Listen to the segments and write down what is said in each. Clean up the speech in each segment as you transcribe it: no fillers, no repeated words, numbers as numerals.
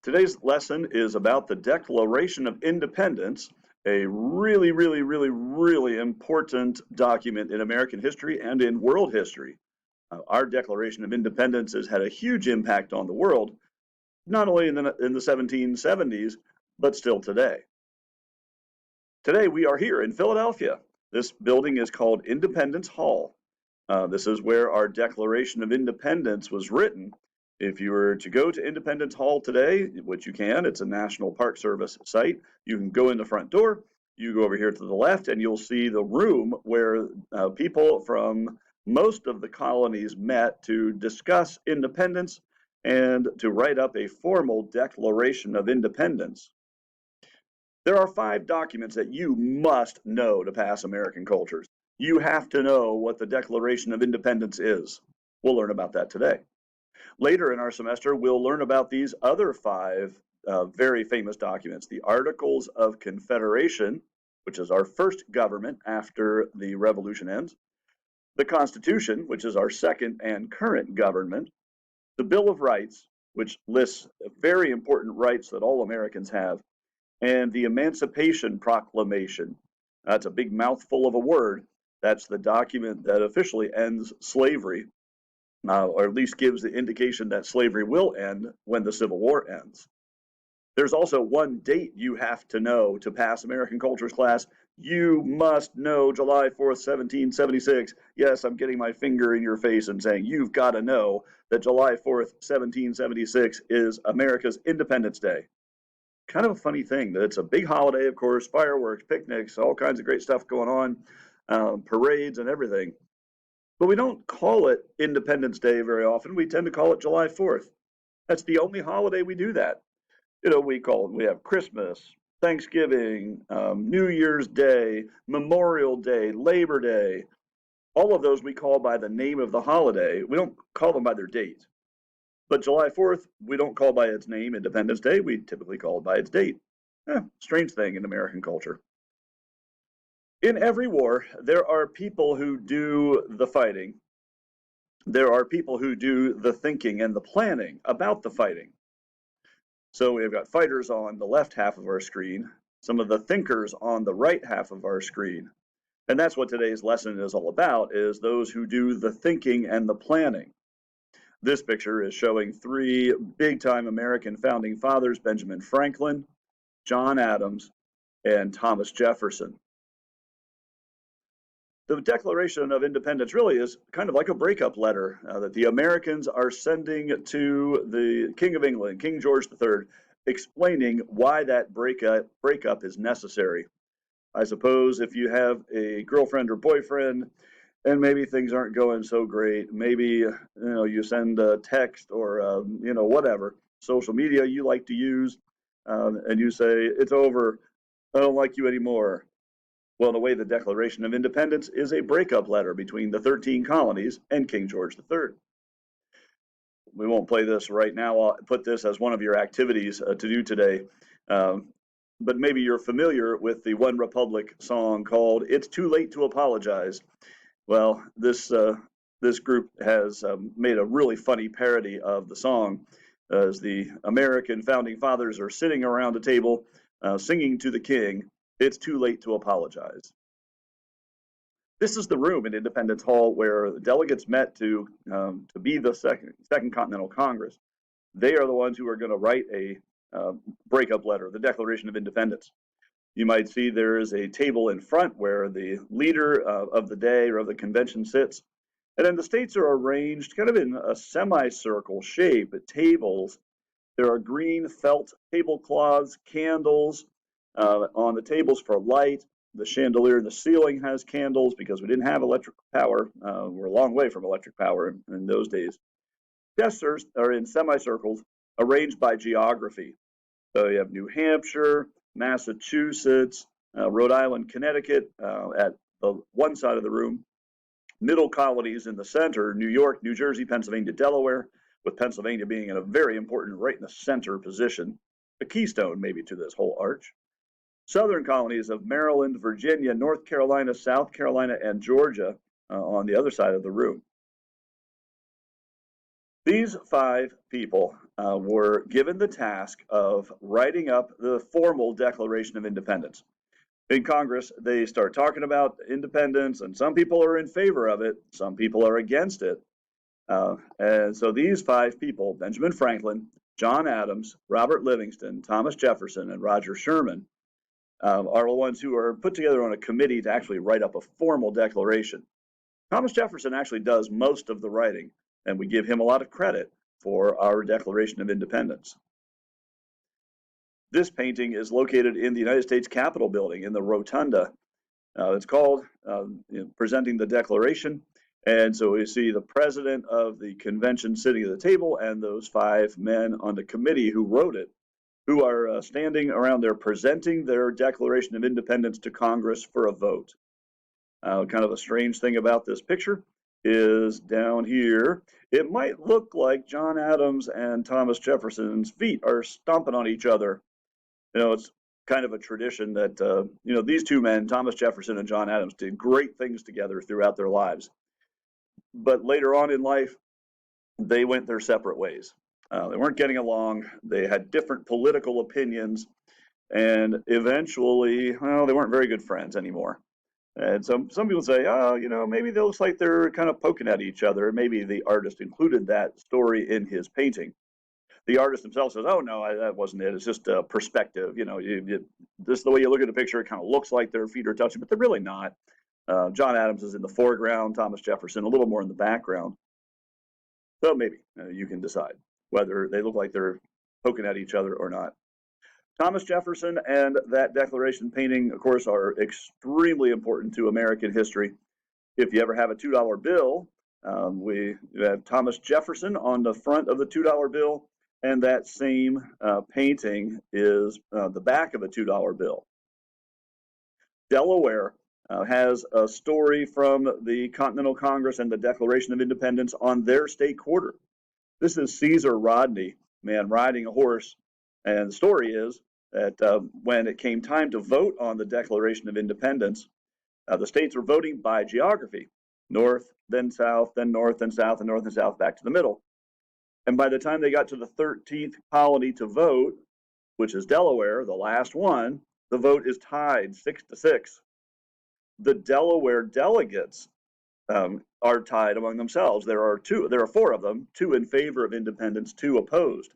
Today's lesson is about the Declaration of Independence, a really important document in American history and in world history. Our Declaration of Independence has had a huge impact on the world, not only in the 1770s, but still today. Today we are here in Philadelphia. This building is called Independence Hall. This is where our Declaration of Independence was written. If you were to go to Independence Hall today, which you can, it's a National Park Service site, you can go in the front door, you go over here to the left, and you'll see the room where people from most of the colonies met to discuss independence and to write up a formal Declaration of Independence. There are 5 documents that you must know to pass American cultures. You have to know what the Declaration of Independence is. We'll learn about that today. Later in our semester, we'll learn about these other 5 very famous documents. The Articles of Confederation, which is our first government after the Revolution ends. The Constitution, which is our second and current government. The Bill of Rights, which lists very important rights that all Americans have. And the Emancipation Proclamation. That's a big mouthful of a word. That's the document that officially ends slavery, or at least gives the indication that slavery will end when the Civil War ends. There's also one date you have to know to pass American Cultures class. You must know July 4th, 1776. Yes, I'm getting my finger in your face and saying you've got to know that July 4th, 1776 is America's Independence Day. Kind of a funny thing that it's a big holiday, of course, fireworks, picnics, all kinds of great stuff going on, parades and everything. But we don't call it Independence Day very often. We tend to call it July 4th. That's the only holiday we do that. We have Christmas, Thanksgiving, New Year's Day, Memorial Day, Labor Day. All of those we call by the name of the holiday. We don't call them by their date. But July 4th, we don't call by its name, Independence Day. We typically call it by its date. Strange thing in American culture. In every war, there are people who do the fighting. There are people who do the thinking and the planning about the fighting. So we've got fighters on the left half of our screen, some of the thinkers on the right half of our screen. And that's what today's lesson is all about, is those who do the thinking and the planning. This picture is showing 3 big-time American founding fathers, Benjamin Franklin, John Adams, and Thomas Jefferson. The Declaration of Independence really is kind of like a breakup letter that the Americans are sending to the King of England, King George III, explaining why that breakup is necessary. I suppose if you have a girlfriend or boyfriend and maybe things aren't going so great, maybe you send a text or whatever social media you like to use, and you say it's over, I don't like you anymore. Well, in a way, the Declaration of Independence is a breakup letter between the 13 colonies and King George III. We won't play this right now. I'll put this as one of your activities to do today. But maybe you're familiar with the One Republic song called "It's Too Late to Apologize." Well, this group has made a really funny parody of the song, as the American founding fathers are sitting around a table singing to the king, "It's too late to apologize." This is the room in Independence Hall where the delegates met to be the Second Continental Congress. They are the ones who are going to write a breakup letter, the Declaration of Independence. You might see there is a table in front where the leader of the day or of the convention sits. And then the states are arranged kind of in a semicircle shape at tables. There are green felt tablecloths, candles on the tables for light. The chandelier in the ceiling has candles because we didn't have electric power. We're a long way from electric power in those days. Desks are in semicircles arranged by geography. So you have New Hampshire, Massachusetts, Rhode Island, Connecticut at the one side of the room. Middle colonies in the center, New York, New Jersey, Pennsylvania, Delaware, with Pennsylvania being in a very important right in the center position, a keystone maybe to this whole arch. Southern colonies of Maryland, Virginia, North Carolina, South Carolina, and Georgia on the other side of the room. These 5 people were given the task of writing up the formal Declaration of Independence. In Congress, they start talking about independence, and some people are in favor of it, some people are against it. And so these 5 people, Benjamin Franklin, John Adams, Robert Livingston, Thomas Jefferson, and Roger Sherman, are the ones who are put together on a committee to actually write up a formal declaration. Thomas Jefferson actually does most of the writing, and we give him a lot of credit for our Declaration of Independence. This painting is located in the United States Capitol building in the Rotunda. It's called Presenting the Declaration. And so we see the president of the convention sitting at the table and those 5 men on the committee who wrote it, who are standing around there presenting their Declaration of Independence to Congress for a vote. Kind of a strange thing about this picture is down here, it might look like John Adams and Thomas Jefferson's feet are stomping on each other. It's kind of a tradition that, these 2 men, Thomas Jefferson and John Adams, did great things together throughout their lives. But later on in life, they went their separate ways. They weren't getting along. They had different political opinions. And eventually, well, they weren't very good friends anymore. And some people say, oh, maybe they look like they're kind of poking at each other. Maybe the artist included that story in his painting. The artist himself says, oh, no, that wasn't it. It's just a perspective. This is the way you look at the picture. It kind of looks like their feet are touching, but they're really not. John Adams is in the foreground, Thomas Jefferson a little more in the background. So maybe you can decide whether they look like they're poking at each other or not. Thomas Jefferson and that Declaration painting, of course, are extremely important to American history. If you ever have a $2 bill, we have Thomas Jefferson on the front of the $2 bill, and that same painting is the back of a $2 bill. Delaware has a story from the Continental Congress and the Declaration of Independence on their state quarter. This is Caesar Rodney, man riding a horse, and the story is that when it came time to vote on the Declaration of Independence, the states were voting by geography, north, then south, then north, then south, and north and south, back to the middle. And by the time they got to the 13th colony to vote, which is Delaware, the last one, the vote is tied 6-6. The Delaware delegates are tied among themselves. There are 4 of them, 2 in favor of independence, 2 opposed.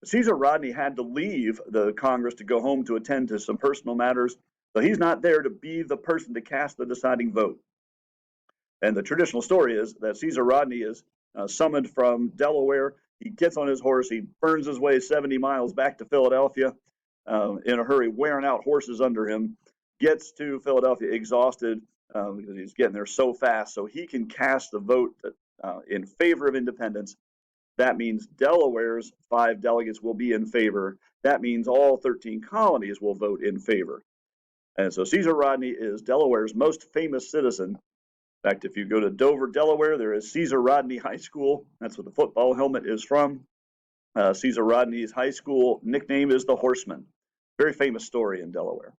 Caesar Rodney had to leave the Congress to go home to attend to some personal matters, so he's not there to be the person to cast the deciding vote. And the traditional story is that Caesar Rodney is summoned from Delaware. He gets on his horse, he burns his way 70 miles back to Philadelphia in a hurry, wearing out horses under him, gets to Philadelphia exhausted because he's getting there so fast, so he can cast the vote in favor of independence. That means Delaware's 5 delegates will be in favor. That means all 13 colonies will vote in favor. And so Caesar Rodney is Delaware's most famous citizen. In fact, if you go to Dover, Delaware, there is Caesar Rodney High School. That's what the football helmet is from. Caesar Rodney's high school nickname is the Horseman. Very famous story in Delaware.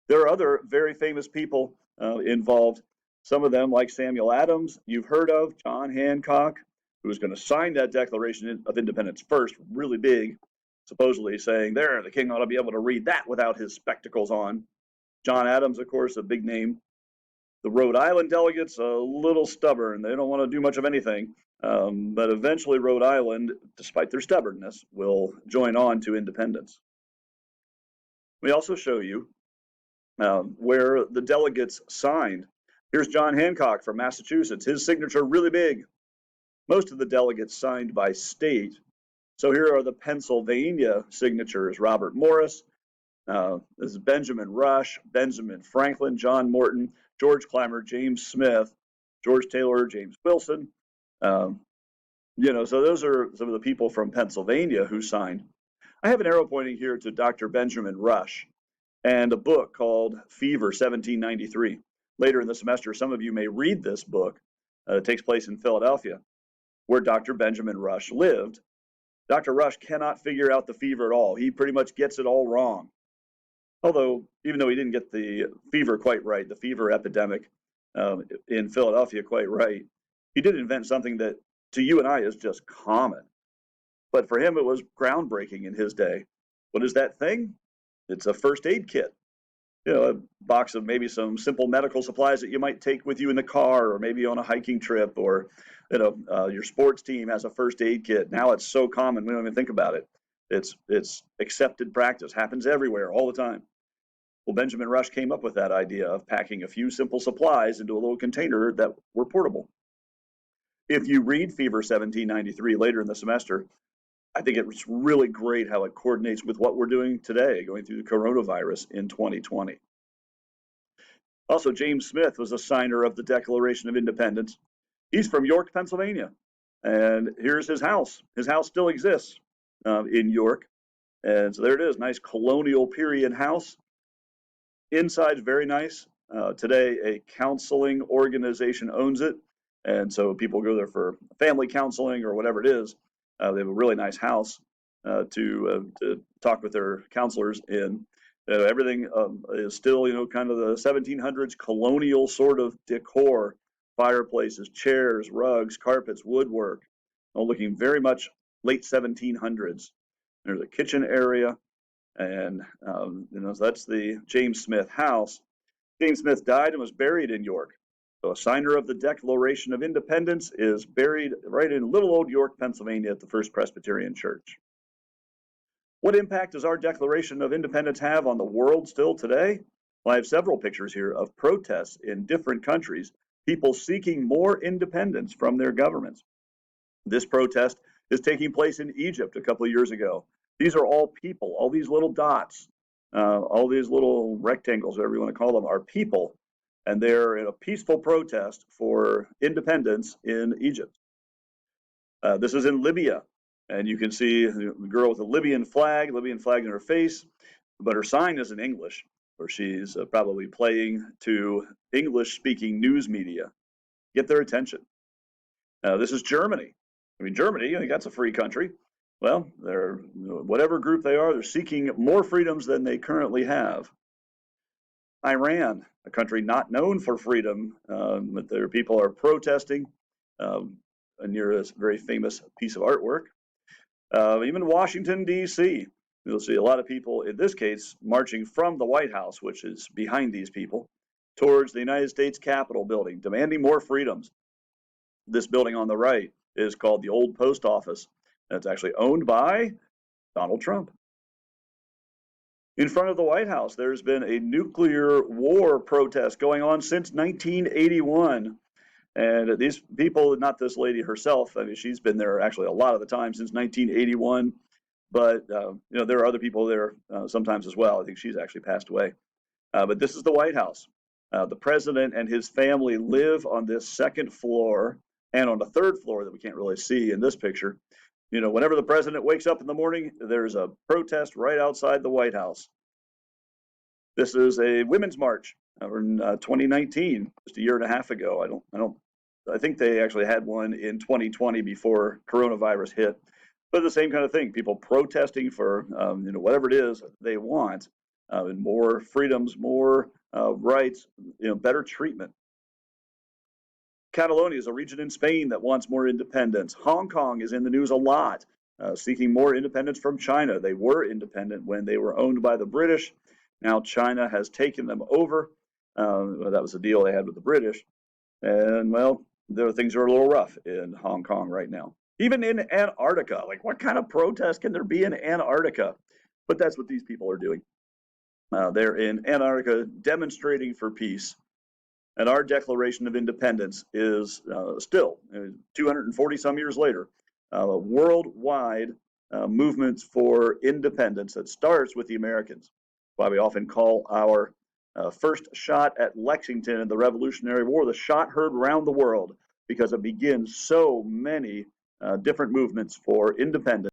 There are other very famous people involved. Some of them, like Samuel Adams, you've heard of, John Hancock, who was going to sign that Declaration of Independence first, really big, supposedly saying, there, the king ought to be able to read that without his spectacles on. John Adams, of course, a big name. The Rhode Island delegates, a little stubborn. They don't want to do much of anything. But eventually Rhode Island, despite their stubbornness, will join on to independence. We also show you where the delegates signed. Here's John Hancock from Massachusetts. His signature really big. Most of the delegates signed by state. So here are the Pennsylvania signatures. Robert Morris, this is Benjamin Rush, Benjamin Franklin, John Morton, George Clymer, James Smith, George Taylor, James Wilson. So those are some of the people from Pennsylvania who signed. I have an arrow pointing here to Dr. Benjamin Rush and a book called Fever 1793. Later in the semester, some of you may read this book. It takes place in Philadelphia, where Dr. Benjamin Rush lived. Dr. Rush cannot figure out the fever at all. He pretty much gets it all wrong. Although, even though he didn't get the fever quite right, the fever epidemic in Philadelphia quite right, he did invent something that to you and I is just common. But for him, it was groundbreaking in his day. What is that thing? It's a first aid kit. A box of maybe some simple medical supplies that you might take with you in the car, or maybe on a hiking trip, or your sports team has a first aid kit. Now it's so common we don't even think about it. It's accepted practice, happens everywhere all the time. Well, Benjamin Rush came up with that idea of packing a few simple supplies into a little container that were portable. If you read Fever 1793 later in the semester, I think it's really great how it coordinates with what we're doing today, going through the coronavirus in 2020. Also, James Smith was a signer of the Declaration of Independence. He's from York, Pennsylvania, and here's his house. His house still exists in York, and so there it is, nice colonial period house. Inside's very nice. Today, a counseling organization owns it, and so people go there for family counseling or whatever it is. They have a really nice house to talk with their counselors in. Everything is still, kind of the 1700s colonial sort of decor, fireplaces, chairs, rugs, carpets, woodwork, all looking very much late 1700s. There's a kitchen area, and so that's the James Smith house. James Smith died and was buried in York. So a signer of the Declaration of Independence is buried right in little old York, Pennsylvania at the First Presbyterian Church. What impact does our Declaration of Independence have on the world still today? Well, I have several pictures here of protests in different countries, people seeking more independence from their governments. This protest is taking place in Egypt a couple of years ago. These are all people, all these little dots, all these little rectangles, whatever you want to call them, are people, and they're in a peaceful protest for independence in Egypt. This is in Libya, and you can see the girl with a Libyan flag in her face, but her sign is in English, or she's probably playing to English-speaking news media. Get their attention. This is Germany. I mean, Germany, that's a free country. Well, they're, whatever group they are, they're seeking more freedoms than they currently have. Iran, a country not known for freedom, but their people are protesting near this very famous piece of artwork. Even Washington, D.C., you'll see a lot of people, in this case, marching from the White House, which is behind these people, towards the United States Capitol building, demanding more freedoms. This building on the right is called the Old Post Office, and it's actually owned by Donald Trump. In front of the White House, there's been a nuclear war protest going on since 1981. And these people, not this lady herself, I mean, she's been there actually a lot of the time since 1981. But, there are other people there sometimes as well. I think she's actually passed away. But this is the White House. The president and his family live on this second floor and on the third floor that we can't really see in this picture. Whenever the president wakes up in the morning, there's a protest right outside the White House. This is a women's march in 2019, just a year and a half ago. I think they actually had one in 2020 before coronavirus hit. But the same kind of thing, people protesting for whatever it is they want, and more freedoms, more rights, better treatment. Catalonia is a region in Spain that wants more independence. Hong Kong is in the news a lot, seeking more independence from China. They were independent when they were owned by the British. Now China has taken them over. That was the deal they had with the British. And, well, things are a little rough in Hong Kong right now. Even in Antarctica. Like, what kind of protest can there be in Antarctica? But that's what these people are doing. They're in Antarctica demonstrating for peace. And our Declaration of Independence is still, 240 some years later, a worldwide movement for independence that starts with the Americans. Why we often call our first shot at Lexington in the Revolutionary War the shot heard around the world, because it begins so many different movements for independence.